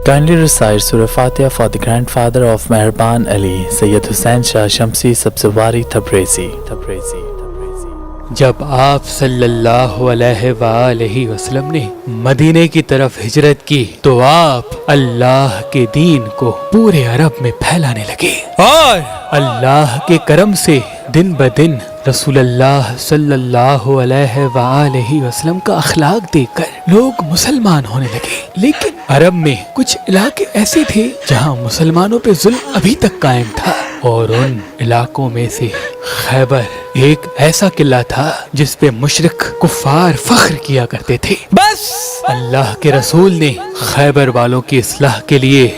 Kindly recite Surah Fatiha for the grandfather of Meherban Ali, Sayyid Hussain Shah Shamsi Sabzwari Tabrizi. جب آپ صلی اللہ علیہ وآلہ وسلم نے مدینے کی طرف ہجرت کی تو آپ اللہ کے دین کو پورے عرب میں پھیلانے لگے، اور اللہ کے کرم سے دن بدن رسول اللہ صلی اللہ علیہ وآلہ وسلم کا اخلاق دیکھ کر لوگ مسلمان ہونے لگے۔ لیکن عرب میں کچھ علاقے ایسے تھے جہاں مسلمانوں پہ ظلم ابھی تک قائم تھا، اور ان علاقوں میں سے خیبر ایک ایسا قلعہ تھا جس پہ مشرک کفار فخر کیا کرتے تھے۔ بس اللہ کے رسول نے خیبر والوں کی اصلاح کے لیے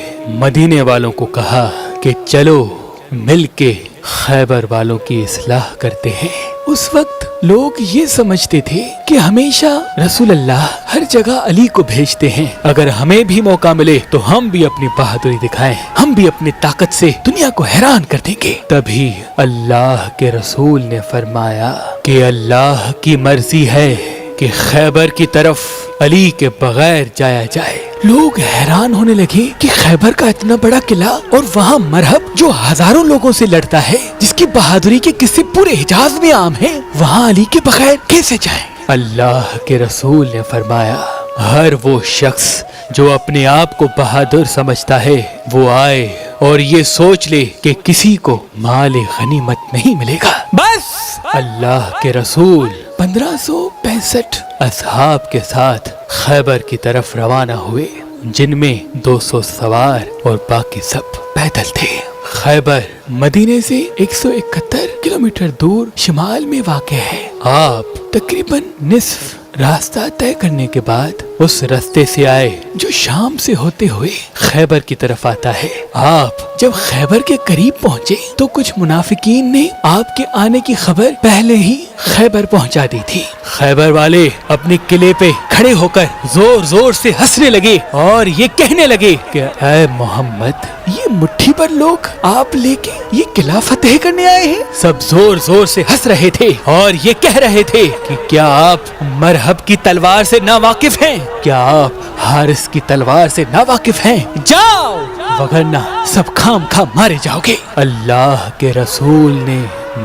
مدینے والوں کو کہا کہ چلو مل کے خیبر والوں کی اصلاح کرتے ہیں۔ اس وقت لوگ یہ سمجھتے تھے کہ ہمیشہ رسول اللہ ہر جگہ علی کو بھیجتے ہیں، اگر ہمیں بھی موقع ملے تو ہم بھی اپنی بہادری دکھائیں، ہم بھی اپنی طاقت سے دنیا کو حیران کر دیں گے۔ تبھی اللہ کے رسول نے فرمایا کہ اللہ کی مرضی ہے کہ خیبر کی طرف علی کے بغیر جایا جائے۔ لوگ حیران ہونے لگے کہ خیبر کا اتنا بڑا قلعہ اور وہاں مرہب جو ہزاروں لوگوں سے لڑتا ہے، جس کی بہادری کے قصے پورے حجاز میں عام ہیں، وہاں علی کے بغیر کیسے جائیں؟ اللہ کے رسول نے فرمایا ہر وہ شخص جو اپنے آپ کو بہادر سمجھتا ہے وہ آئے اور یہ سوچ لے کہ کسی کو مال غنیمت نہیں ملے گا۔ بس اللہ کے رسول 1565 اصحاب کے ساتھ خیبر کی طرف روانہ ہوئے، جن میں 200 سوار اور باقی سب پیدل تھے۔ خیبر مدینے سے 171 کلومیٹر دور شمال میں واقع ہے۔ آپ تقریباً نصف راستہ طے کرنے کے بعد اس راستے سے آئے جو شام سے ہوتے ہوئے خیبر کی طرف آتا ہے۔ آپ جب خیبر کے قریب پہنچے تو کچھ منافقین نے آپ کے آنے کی خبر پہلے ہی خیبر پہنچا دی تھی۔ خیبر والے اپنے قلعے پہ کھڑے ہو کر زور زور سے ہنسنے لگے اور یہ کہنے لگے کہ اے محمد، یہ مٹھی پر لوگ آپ لے کے یہ قلعہ فتح کرنے آئے ہیں۔ سب زور زور سے ہنس رہے تھے اور یہ کہہ رہے تھے کہ کیا آپ مرہب کی تلوار سے نا واقف ہیں؟ کیا آپ حارث کی تلوار سے نا واقف ہیں؟ جاؤ، وگرنہ سب خام خام مارے جاؤ گے۔ اللہ کے رسول نے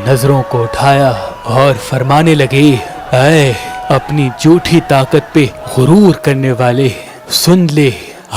نظروں کو اٹھایا اور فرمانے لگے اے اپنی جھوٹی طاقت پہ غرور کرنے والے، سن لے،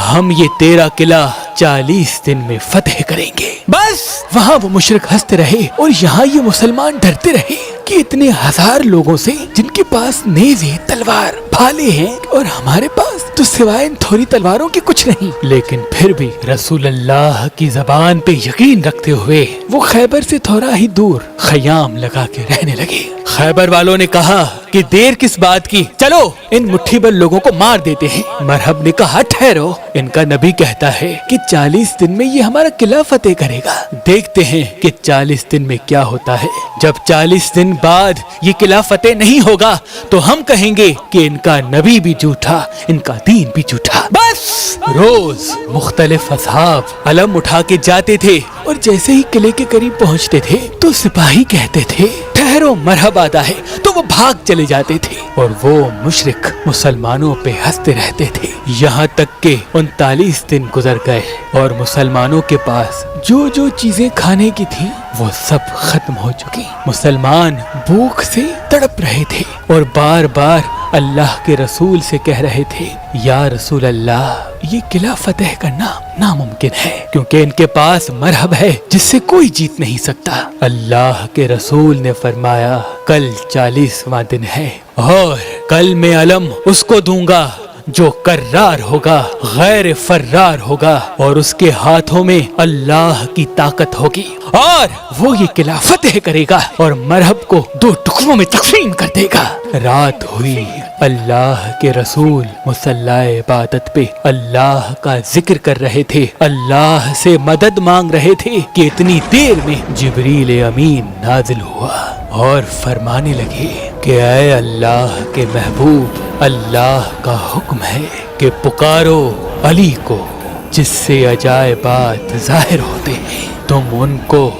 ہم یہ تیرا قلعہ 40 دن میں فتح کریں گے۔ بس وہاں وہ مشرک ہنستے رہے اور یہاں یہ مسلمان ڈرتے رہے کہ اتنے ہزار لوگوں سے جن کے پاس نیزے، تلوار، بھالے ہیں، اور ہمارے پاس تو سوائے ان تھوڑی تلواروں کے کچھ نہیں۔ لیکن پھر بھی رسول اللہ کی زبان پہ یقین رکھتے ہوئے وہ خیبر سے تھوڑا ہی دور خیام لگا کے رہنے لگے۔ خیبر والوں نے کہا کہ دیر کس بات کی، چلو ان مٹھی بھر لوگوں کو مار دیتے ہیں۔ مرہب نے کہا ٹھہرو، ان کا نبی کہتا ہے کہ 40 دن میں یہ ہمارا قلعہ فتح کرے گا، دیکھتے ہیں کہ 40 دن میں کیا ہوتا ہے۔ جب 40 دن بعد یہ قلعہ فتح نہیں ہوگا تو ہم کہیں گے کہ ان کا نبی بھی جھوٹا، ان کا دین بھی جھوٹا۔ بس روز مختلف اصحاب علم اٹھا کے جاتے تھے، اور جیسے ہی قلعے کے قریب پہنچتے تھے تو سپاہی کہتے تھے ٹھہرو، مرحب آتا ہے، تو وہ بھاگ چلے جاتے تھے، اور وہ مشرک مسلمانوں پہ ہنستے رہتے تھے، یہاں تک کہ 39 دن گزر گئے اور مسلمانوں کے پاس جو جو چیزیں کھانے کی تھی وہ سب ختم ہو چکی۔ مسلمان بھوک سے تڑپ رہے تھے اور بار بار اللہ کے رسول سے کہہ رہے تھے یا رسول اللہ، یہ قلعہ فتح کرنا ناممکن ہے کیونکہ ان کے پاس مرہب ہے جس سے کوئی جیت نہیں سکتا۔ اللہ کے رسول نے فرمایا کل 40واں دن ہے، اور کل میں علم اس کو دوں گا جو کرار ہوگا، غیر فرار ہوگا، اور اس کے ہاتھوں میں اللہ کی طاقت ہوگی، اور وہ یہ قلعہ فتح کرے گا اور مرہب کو 2 ٹکڑوں میں تقسیم کر دے گا۔ رات ہوئی، اللہ کے رسول مصلی عبادت پہ اللہ کا ذکر کر رہے تھے، اللہ سے مدد مانگ رہے تھے کہ اتنی دیر میں جبریل امین نازل ہوا اور فرمانے لگے کہ اے اللہ کے محبوب، اللہ کا حکم ہے کہ پکارو علی کو جس سے عجائبات ظاہر ہوتے ہیں، تم ان کو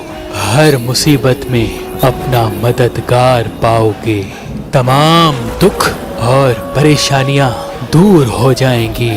ہر مصیبت میں اپنا مددگار پاؤ گے، تمام دکھ اور پریشانیاں دور ہو جائیں گی۔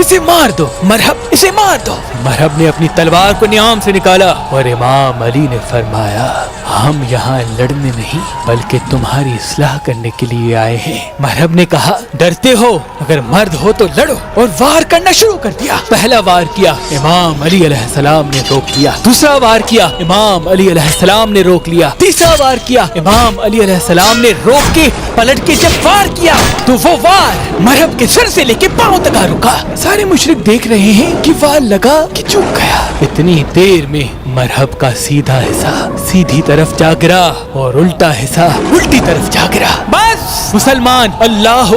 اسے مار دو مرحب، اسے مار دو۔ مرحب نے اپنی تلوار کو نیام سے نکالا اور امام علی نے فرمایا ہم یہاں لڑنے نہیں بلکہ تمہاری اصلاح کرنے کے لیے آئے ہیں۔ مرحب نے کہا ڈرتے ہو؟ اگر مرد ہو تو لڑو، اور وار کرنا شروع کر دیا۔ پہلا وار کیا، امام علی علیہ السلام نے روک لیا۔ دوسرا وار کیا، امام علی علیہ السلام نے روک لیا۔ تیسرا وار کیا، امام علی علیہ السلام نے روک کے پلٹ کے جب وار کیا تو وہ وار مرحب کے سر سے لے کے پاؤں تک آ رکا۔ سارے مشرک دیکھ رہے ہیں کہ وار لگا کہ چک گیا۔ اتنی دیر میں مرحب کا سیدھا حصہ سیدھی طرف جا گرا اور الٹا حصہ الٹی طرف جا گرا۔ بس مسلمان اللہ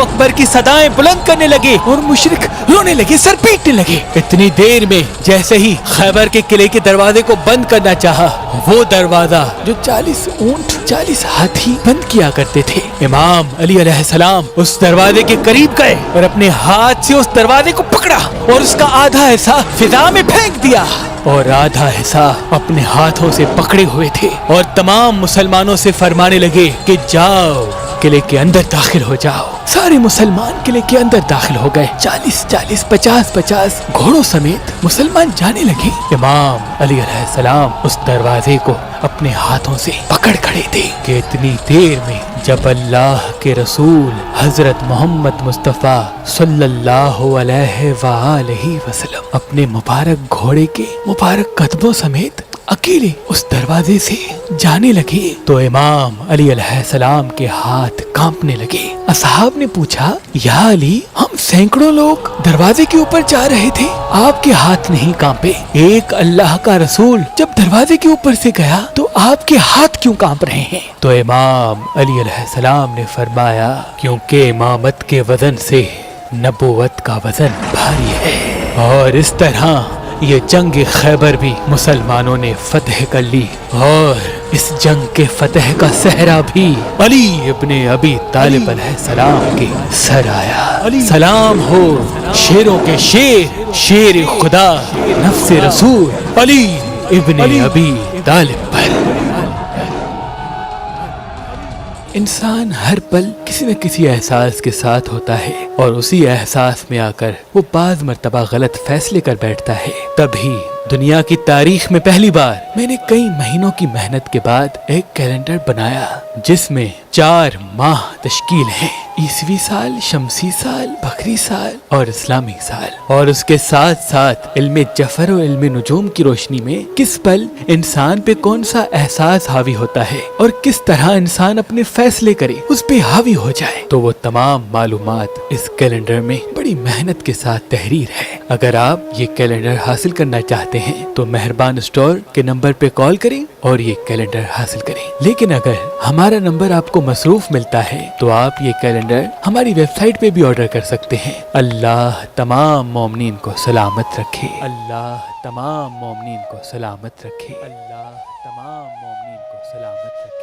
اکبر کی صدائیں بلند کرنے لگے اور مشرک رونے لگے، سر پیٹنے لگے۔ اتنی دیر میں جیسے ہی خیبر کے قلعے کے دروازے کو بند کرنا چاہا، وہ دروازہ جو 40 اونٹ 40 ہاتھی بند کیا کرتے تھے، امام علی علیہ السلام اس دروازے کے قریب گئے اور اپنے ہاتھ سے اس دروازے کو پکڑا اور اس کا آدھا حصہ فضا میں پھینک دیا اور آدھا حصہ اپنے ہاتھوں سے پکڑے ہوئے تھے، اور تمام مسلمانوں سے فرمانے لگے کہ جاؤ قلعے کے اندر داخل ہو جاؤ۔ سارے مسلمان قلعے کے اندر داخل ہو گئے، 40 50 گھوڑوں سمیت مسلمان جانے لگے۔ امام علی علیہ السلام اس دروازے کو اپنے ہاتھوں سے پکڑ کھڑے تھے کہ اتنی دیر میں جب اللہ کے رسول حضرت محمد مصطفیٰ صلی اللہ علیہ وآلہ وسلم اپنے مبارک گھوڑے کے مبارک قدموں سمیت اکیلے اس دروازے سے جانے لگے تو امام علی علیہ السلام کے ہاتھ کانپنے لگے۔ اصحاب نے پوچھا یا علی، ہم سینکڑوں لوگ دروازے کے اوپر جا رہے تھے، آپ کے ہاتھ نہیں کانپے؟ ایک اللہ کا رسول جب دروازے کے اوپر سے گیا تو آپ کے ہاتھ کیوں کانپ رہے ہیں؟ تو امام علی علیہ السلام نے فرمایا کیونکہ امامت کے وزن سے نبوت کا وزن بھاری ہے، اور اس طرح یہ جنگ خیبر بھی مسلمانوں نے فتح کر لی، اور اس جنگ کے فتح کا صحرا بھی علی ابن ابی طالب علیہ السلام کے سر آیا۔ سلام ہو شیروں کے شیر، شیر خدا نفس رسول علی ابن ابی طالب پر۔ انسان ہر پل کسی نہ کسی احساس کے ساتھ ہوتا ہے، اور اسی احساس میں آ کر وہ بعض مرتبہ غلط فیصلے کر بیٹھتا ہے۔ تبھی دنیا کی تاریخ میں پہلی بار میں نے کئی مہینوں کی محنت کے بعد ایک کیلنڈر بنایا جس میں 4 ماہ تشکیل ہیں، عیسوی سال، شمسی سال، بکری سال اور اسلامی سال، اور اس کے ساتھ ساتھ علم جفر و علم نجوم کی روشنی میں کس پل انسان پہ کون سا احساس حاوی ہوتا ہے اور کس طرح انسان اپنے فیصلے کرے اس پہ حاوی ہو جائے، تو وہ تمام معلومات اس کیلنڈر میں بڑی محنت کے ساتھ تحریر ہے۔ اگر آپ یہ کیلنڈر حاصل کرنا چاہتے ہیں تو مہربان اسٹور کے نمبر پہ کال کریں اور یہ کیلنڈر حاصل کریں، لیکن اگر ہمارا نمبر آپ کو مصروف ملتا ہے تو آپ یہ کیلنڈر ہماری ویب سائٹ پہ بھی آرڈر کر سکتے ہیں۔ اللہ تمام مومنین کو سلامت رکھے، اللہ تمام مومنین کو سلامت رکھے، اللہ تمام مومنین کو سلامت رکھے۔